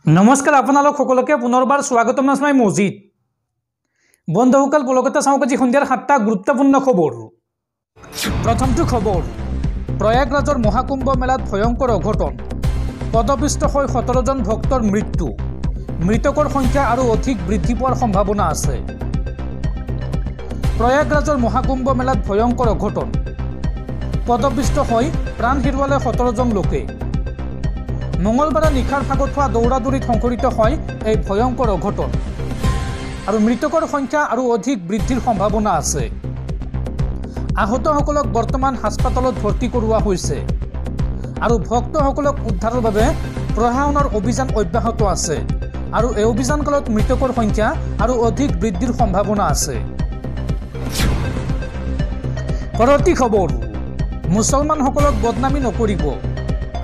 नमस्कार आपनालोक सकलोके पुनर्बार स्वागतम नाजमाई मजिद बंधुসকল पुलकता चाওক আজি সন্ধিয়াৰ 7টা গুৰুত্বপূৰ্ণ খবৰ। প্ৰথমটো খবৰ, প্ৰয়াগৰাজৰ মহাকুম্ভ মেলাত ভয়ংকৰ অঘটন, পদপিষ্ট হৈ 17 জন ভক্তৰ মৃত্যু, মৃতকৰ সংখ্যা আৰু অধিক বৃদ্ধি পোৱাৰ সম্ভাৱনা আছে। প্ৰয়াগৰাজৰ মহাকুম্ভ মেলাত ভয়ংকৰ অঘটন, পদপিষ্ট হৈ প্ৰাণ হেৰুৱালে 17 জন লোকে। মঙ্গলবাৰে নিশাৰ ভাগত হোৱা দৌৰাদৌৰিত সংঘটিত হয় এই ভয়ংকৰ অঘটন আৰু মৃতকৰ সংখ্যা আৰু অধিক বৃদ্ধিৰ সম্ভাৱনা আছে। আহতসকলক বৰ্তমান হাস্পতালত ভৰ্তি কৰোৱা হৈছে আৰু ভক্তসকলক উদ্ধাৰৰ বাবে প্ৰশাসনৰ অভিযান অব্যাহত আছে আৰু এই অভিযানকালত মৃতকৰ সংখ্যা আৰু অধিক বৃদ্ধিৰ সম্ভাৱনা আছে। পৰৱৰ্তী খবৰ, মুছলমানসকলক বদনামী নকৰিব।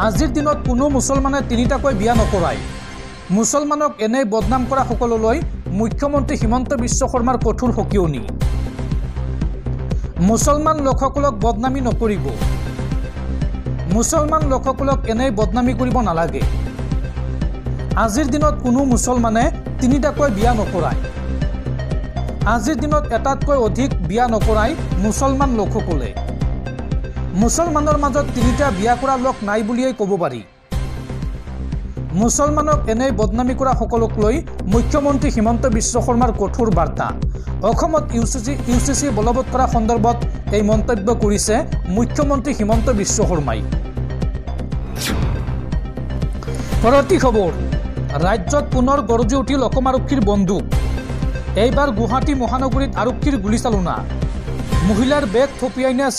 আজিৰ দিনত কোনো মুছলমানে তিনিটাকৈ বিয়া নকৰায়। মুছলমানক এনে বদনাম কৰা সকললৈ মুখ্যমন্ত্ৰী হিমন্ত বিশ্ব শৰ্মাৰ কঠোৰ সকিয়নি। মুছলমান লোকসকলক বদনামী নকৰিব। মুছলমান লোকসকলক এনে বদনামী কৰিব নালাগে। আজিৰ দিনত কোনো মুছলমানে তিনিটাকৈ বিয়া নকৰায়। আজিৰ দিনত এটাতকৈ অধিক বিয়া নকৰায় মুছলমান লোকসকলে। মুছলমানৰ মাজত তিনিটা বিয়া কৰা লোক নাই বুলিয়েই ক'ব পাৰি। মুছলমানক এনে বদনামী কৰা সকলক লৈ মুখ্যমন্ত্ৰী হিমন্ত বিশ্ব শৰ্মাৰ কঠোৰ বাৰ্তা। অসমত ইউচিচি বলবৎ কৰা সন্দৰ্ভত এই মন্তব্য কৰিছে মুখ্যমন্ত্ৰী হিমন্ত বিশ্ব শৰ্মাই। পৰৱৰ্তী খবৰ, ৰাজ্যত পুনৰ গৰজি উঠিল অসম আৰক্ষীৰ বন্দুক। এইবাৰ গুৱাহাটী মহানগৰীত আৰক্ষীৰ গুলীচালনা। মহিলাৰ বেগ থপিয়াই নিয়া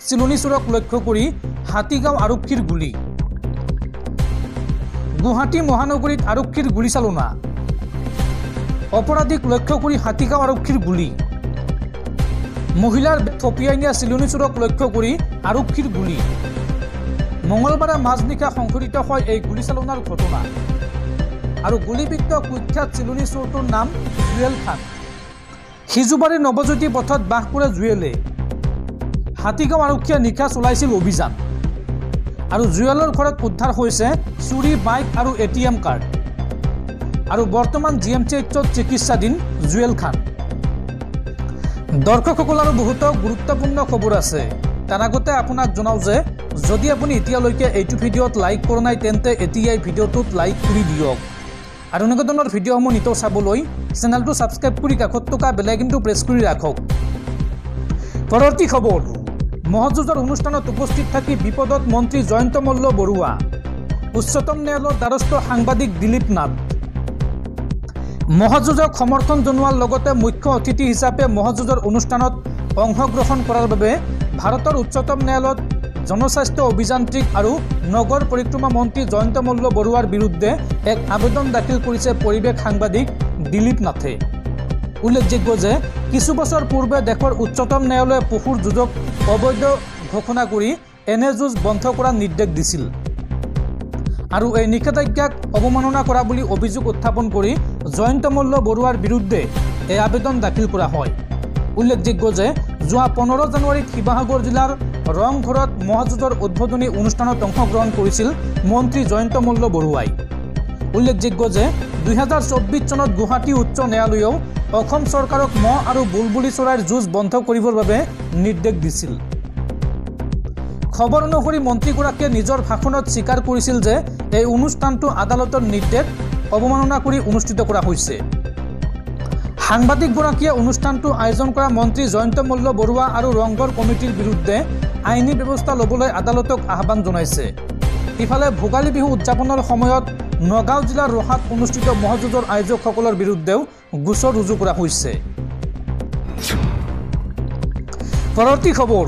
চিলনী চোৰক লক্ষ্য কৰি হাতীগাঁও আৰক্ষীৰ গুলী। গুৱাহাটী মহানগৰীত আৰক্ষীৰ গুলীচালনা। অপৰাধীক লক্ষ্য কৰি হাতীগাঁও আৰক্ষীৰ গুলী। মহিলাৰ বেগ থপিয়াই নিয়া চিলনী চোৰক লক্ষ্য কৰি আৰক্ষীৰ গুলী। মঙলবাৰে মাজনিশা সংঘটিত হয় এই গুলীচালনাৰ ঘটনা আৰু গুলীবিদ্ধ কুখ্যাত চিলনী চোৰটোৰ নাম জুৱেল খান। সিজুবাৰীৰ নৱজ্যোতি পথত বাস কৰে জুৱেলে। হাতীগাঁও আৰক্ষীয়ে নিশা চলাইছিল অভিযান আৰু জুৱেলৰ ঘৰত উদ্ধাৰ হৈছে চুৰি বাইক আৰু ATM কাৰ্ড আৰু বৰ্তমান GMCHত চিকিৎসাধীন জুৱেল খান। দৰ্শকসকল আৰু বহুতো গুৰুত্বপূৰ্ণ খবৰ আছে। তাৰ আগতে আপোনাক জনাওঁ যে যদি আপুনি এতিয়ালৈকে এইটো ভিডিঅ'ত লাইক কৰা নাই তেন্তে এতিয়াই ভিডিঅ'টোত লাইক কৰি দিয়ক আৰু এনেকুৱা ধৰণৰ ভিডিঅ'সমূহ নিতৌ চাবলৈ চেনেলটো ছাবস্ক্ৰাইব কৰি কাষত থকা বেল আইকনটো প্ৰেছ কৰি ৰাখক। পৰৱৰ্তী খবৰ, মহযুঁজৰ অনুষ্ঠানত উপস্থিত থাকি বিপদত মন্ত্ৰী জয়ন্ত মল্ল বৰুৱা। উচ্চতম ন্যায়ালয়ৰ দ্বাৰস্থ সাংবাদিক দিলীপ নাথ। মহযুঁজক সমৰ্থন জনোৱাৰ লগতে মুখ্য অতিথি হিচাপে মহযুঁজৰ অনুষ্ঠানত অংশগ্ৰহণ কৰাৰ বাবে ভাৰতৰ উচ্চতম ন্যায়ালয়ত জনস্বাস্থ্য অভিযান্ত্ৰিক আৰু নগৰ পৰিক্ৰমা মন্ত্ৰী জয়ন্ত মল্ল বৰুৱাৰ বিৰুদ্ধে এক আবেদন দাখিল কৰিছে পৰিৱেশ সাংবাদিক দিলীপ নাথে। উল্লেখযোগ্য যে কিছু বছৰ পূৰ্বে দেশৰ উচ্চতম ন্যায়ালয়ে পশুৰ যুঁজক অবৈধ ঘোষণা কৰি এনে যুঁজ বন্ধ কৰাৰ নিৰ্দেশ দিছিল আৰু এই নিষেধাজ্ঞাক অৱমাননা কৰা বুলি অভিযোগ উত্থাপন কৰি জয়ন্ত মল্ল বৰুৱাৰ বিৰুদ্ধে এই আবেদন দাখিল কৰা হয়। উল্লেখযোগ্য যে যোৱা 15 জানুৱাৰীত শিৱসাগৰ জিলাৰ ৰংঘৰত মহযুঁজৰ উদ্বোধনী অনুষ্ঠানত অংশগ্ৰহণ কৰিছিল মন্ত্ৰী জয়ন্ত মল্ল বৰুৱাই। উল্লেখযোগ্য যে 2024 চনত গুৱাহাটী উচ্চ ন্যায়ালয়েও অসম চৰকাৰক মহ আৰু বুলবুলি চৰাইৰ যুঁজ বন্ধ কৰিবৰ বাবে নিৰ্দেশ দিছিল। খবৰ অনুসৰি মন্ত্ৰীগৰাকীয়ে নিজৰ ভাষণত স্বীকাৰ কৰিছিল যে এই অনুষ্ঠানটো আদালতৰ নিৰ্দেশ অৱমাননা কৰি অনুষ্ঠিত কৰা হৈছে। সাংবাদিকগৰাকীয়ে অনুষ্ঠানটো আয়োজন কৰা মন্ত্ৰী জয়ন্ত মল্ল বৰুৱা আৰু ৰংঘৰ কমিটিৰ বিৰুদ্ধে আইনী ব্যৱস্থা ল'বলৈ আদালতক আহ্বান জনাইছে। ইফালে ভোগালী বিহু উদযাপনৰ সময়ত নগাঁও জিলাৰ ৰহাত অনুষ্ঠিত মহযুঁজৰ আয়োজকসকলৰ বিৰুদ্ধেও গোচৰ ৰুজু কৰা হৈছে। পৰৱৰ্তী খবৰ,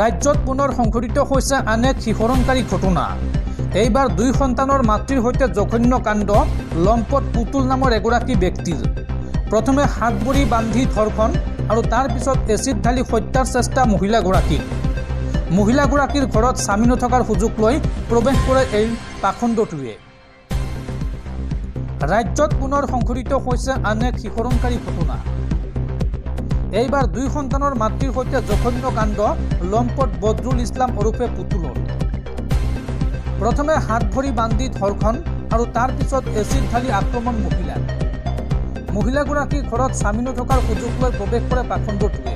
ৰাজ্যত পুনৰ সংঘটিত হৈছে আন এক শিহৰণকাৰী ঘটনা। এইবাৰ 2 সন্তানৰ মাতৃৰ সৈতে জঘন্য কাণ্ড লম্পট পুতুল নামৰ এগৰাকী ব্যক্তিৰ। প্ৰথমে হাত ভৰি বান্ধি ধৰ্ষণ আৰু তাৰ পিছত এচিড ঢালি হত্যাৰ চেষ্টা মহিলাগৰাকীৰ ঘৰত স্বামী নথকাৰ সুযোগ লৈ প্ৰৱেশ কৰে এই পাখণ্ডটোৱে। ৰাজ্যত পুনৰ সংঘটিত হৈছে আন এক শিহৰণকাৰী ঘটনা। এইবাৰ 2 সন্তানৰ মাতৃৰ সৈতে জঘন্য কাণ্ড লম্পট বদৰুল ইছলাম ওৰফে পুতুলৰ। প্ৰথমে হাত ভৰি বান্ধি ধৰ্ষণ আৰু তাৰ পিছত এচিড ঢালি আক্ৰমণ মহিলাগৰাকীৰ ঘৰত স্বামী নথকাৰ সুযোগ লৈ প্ৰৱেশ কৰে পাখণ্ডটোৱে।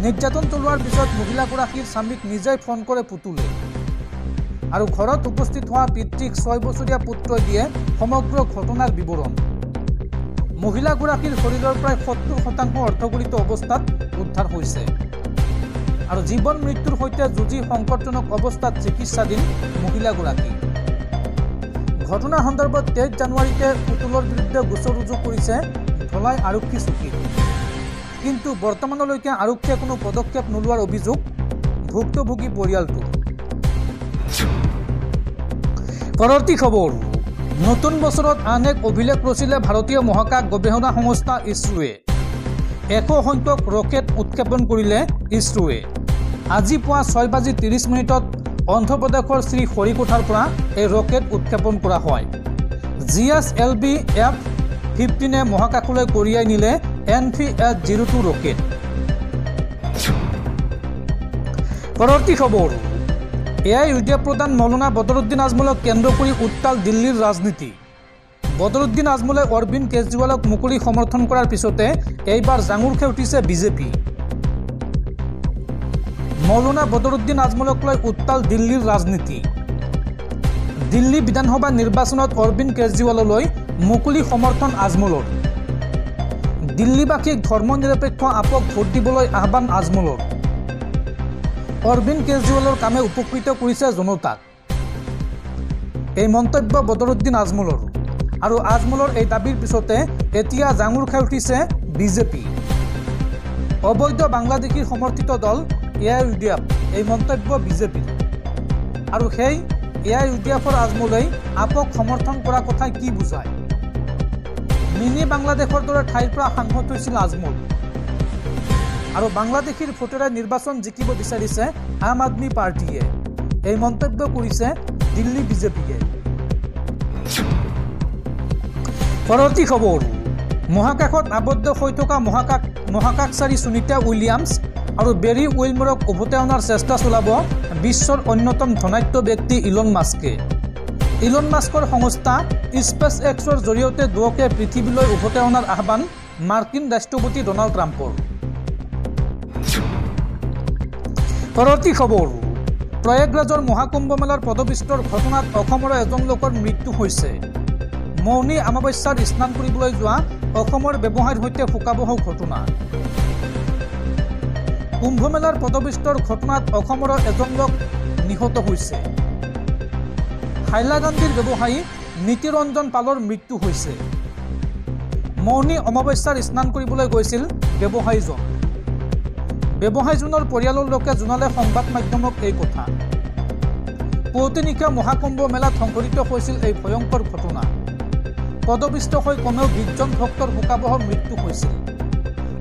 নিৰ্যাতন চলোৱাৰ পিছত মহিলাগৰাকীৰ স্বামীক নিজেই ফোন কৰে পুতুলে আৰু ঘৰত উপস্থিত হোৱা পিতৃক 6 বছৰীয়া পুত্ৰই দিয়ে সমগ্ৰ ঘটনাৰ বিৱৰণ। মহিলাগৰাকীৰ শৰীৰৰ প্ৰায় 70% অৰ্ধগলিত অৱস্থাত উদ্ধাৰ হৈছে আৰু জীৱন মৃত্যুৰ সৈতে যুঁজি সংকটজনক অৱস্থাত চিকিৎসাধীন মহিলাগৰাকী। ঘটনা সন্দৰ্ভত 23 জানুৱাৰীতে পুতুলৰ বিৰুদ্ধে গোচৰ ৰুজু কৰিছে ধলাই আৰক্ষী চকীত, কিন্তু বৰ্তমানলৈকে আৰক্ষীয়ে কোনো পদক্ষেপ নোলোৱাৰ অভিযোগ ভুক্তভোগী পৰিয়ালটোৰ। পৰৱৰ্তী খবৰ, নতুন বছৰত আন এক অভিলেখ ৰচিলে ভাৰতীয় মহাকাশ গৱেষণা সংস্থা ইছৰোৱে। 100 সংখ্যক ৰকেট উৎক্ষেপণ কৰিলে ইছৰোৱে। আজি পুৱা 6:30 অন্ধ্ৰপ্ৰদেশৰ শ্ৰীহৰিকোটাৰ পৰা এই ৰকেট উৎক্ষেপণ কৰা হয়। GSLV F-15 মহাকাশলৈ কঢ়িয়াই নিলে NVS-02 ৰকেট। পৰৱৰ্তী খবৰ, এয়াই ইউডিএ প্ৰধান মৌলানা বদৰুদ্দিন আজমলক কেন্দ্ৰ কৰি উত্তাল দিল্লীৰ ৰাজনীতি। বদৰুদ্দিন আজমলে অৰবিন্দ কেজৰিৱালক মুকলি সমৰ্থন কৰাৰ পিছতে এইবাৰ জাঙুৰ খাই উঠিছে বিজেপি। মৌলানা বদৰুদ্দিন আজমলক লৈ উত্তাল দিল্লীৰ ৰাজনীতি। দিল্লী বিধানসভা নিৰ্বাচনত অৰবিন্দ কেজৰিৱাললৈ মুকলি সমৰ্থন আজমলৰ। দিল্লীবাসীক ধৰ্মনিৰপেক্ষ আপক ভোট দিবলৈ আহ্বান আজমলৰ। অৰবিন্দ কেজৰিৱালৰ কামে উপকৃত কৰিছে জনতাক, এই মন্তব্য বদৰুদ্দিন আজমলৰ। আৰু আজমলৰ এই দাবীৰ পিছতে এতিয়া জাঙুৰ খাই উঠিছে বিজেপি। অবৈধ বাংলাদেশীৰ সমৰ্থিত দল AIUDF, এই মন্তব্য বিজেপিৰ। আৰু সেই AIUDFৰ আজমলেই আপক সমৰ্থন কৰা কথাই কি বুজায়? মিনি বাংলাদেশৰ দৰে ঠাইৰ পৰা সাংসদ হৈছিল আজমল আৰু বাংলাদেশীৰ ভোটেৰে নিৰ্বাচন জিকিব বিচাৰিছে আম আদমি পাৰ্টীয়ে, এই মন্তব্য কৰিছে দিল্লী বিজেপিয়ে। পৰৱৰ্তী খবৰ, মহাকাশত আবদ্ধ হৈ থকা মহাকাশচাৰী সুনিতা উইলিয়ামছ আৰু বেৰী উইলমৰক উভতাই অনাৰ চেষ্টা চলাব বিশ্বৰ অন্যতম ধনাঢ্য ব্যক্তি ইলন মাস্কে। ইলন মাস্কৰ সংস্থা স্পেচএক্সৰ জৰিয়তে দুয়োকে পৃথিৱীলৈ উভতাই অনাৰ আহ্বান মাৰ্কিন ৰাষ্ট্ৰপতি ডনাল্ড ট্ৰাম্পৰ। পৰৱৰ্তী খবৰ, প্ৰয়াগৰাজৰ মহাকুম্ভ মেলাৰ পদপিষ্টৰ ঘটনাত অসমৰ এজন লোকৰ মৃত্যু হৈছে। মৌনী অমাৱস্যাৰ স্নান কৰিবলৈ যোৱা অসমৰ ব্যৱসায়ীৰ সৈতে শোকাবহ ঘটনা। কুম্ভমেলাৰ পদপিষ্টৰ ঘটনাত অসমৰ এজন লোক নিহত হৈছে। হাইলাকান্দিৰ ব্যৱসায়ী নীতিৰঞ্জন পালৰ মৃত্যু হৈছে। মৌনী অমাৱস্যাৰ স্নান কৰিবলৈ গৈছিল ব্যৱসায়ীজন। ব্যৱসায়ীজনৰ পৰিয়ালৰ লোকে জনালে সংবাদ মাধ্যমক এই কথা। পুৱতি নিশা মহাকুম্ভ মেলাত সংঘটিত হৈছিল এই ভয়ংকৰ ঘটনা। পদপিষ্ট হৈ কমেও 20 জন ভক্তৰ শোকাবহ মৃত্যু হৈছিল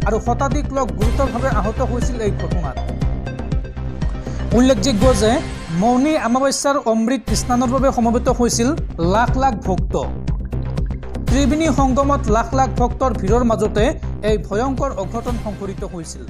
আৰু শতাধিক লোক গুৰুতৰভাৱে আহত হৈছিল এই ঘটনাত। উল্লেখযোগ্য যে মৌনী অমাৱস্যাৰ অমৃত স্নানৰ বাবে সমবেত হৈছিল লাখ লাখ ভক্ত। ত্ৰিবেণী সংগমত লাখ লাখ ভক্তৰ ভিৰৰ মাজতে এই ভয়ংকৰ অঘটন সংঘটিত হৈছিল।